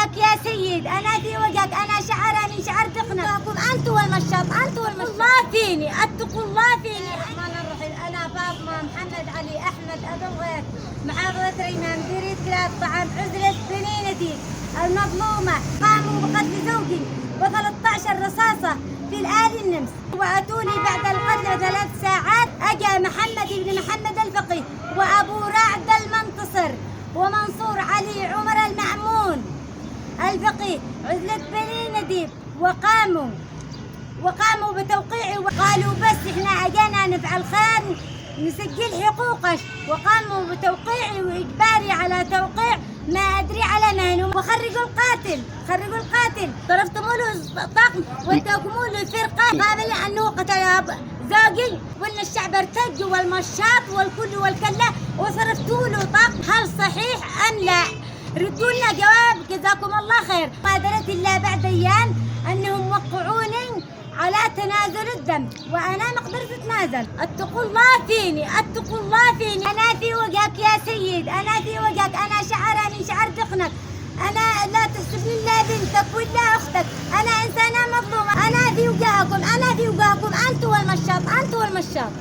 وجهك يا سيد، أنا في وجهك، أنا شعراني شعر تقنعكم أنت والمشاط، أنت والمشاط. الله فيني، اتقوا الله فيني. الرحمن الرحيم. أنا فاطمة محمد علي أحمد أبو غيث، محافظة ريمان، مديرية كلاب طعام عزلة بني نديم. المظلومة قاموا بقتل زوجي و13 رصاصة في الآل النمس، وأتوني بعد القتل 3 ساعات. أجا محمد بن محمد الفقيه وأبو رعد المنتصر ومنصور علي عمر المأمون الفقيه عزلة بني نديم، وقاموا بتوقيعي وقالوا بس احنا اجينا نفعل خير نسجل حقوقك، وقاموا بتوقيعي واجباري على توقيع ما ادري على مهنه، وخرجوا القاتل ضربتموا له طقم ودوكموا له فرقه قابل انه قتل زوجي، وان الشعب ارتج والمشاط والكل والكله وصرفتوا له طقم. هل صحيح ام لا؟ ردوا لنا جواب جزاكم الله خير. قادرت الله بعد ايام انهم وقعوني على تنازل الذنب وانا ما قدرت اتنازل. اتقوا الله فيني، اتقوا الله فيني. انا في وجهك يا سيد، انا في وجهك، انا شعراني شعر تخنق. انا لا تحسبني الا بنتك ولا اختك، انا انسانه مظلومه. انا في وجهكم، انا في وجهكم انتم والمشاط، انتم والمشاط.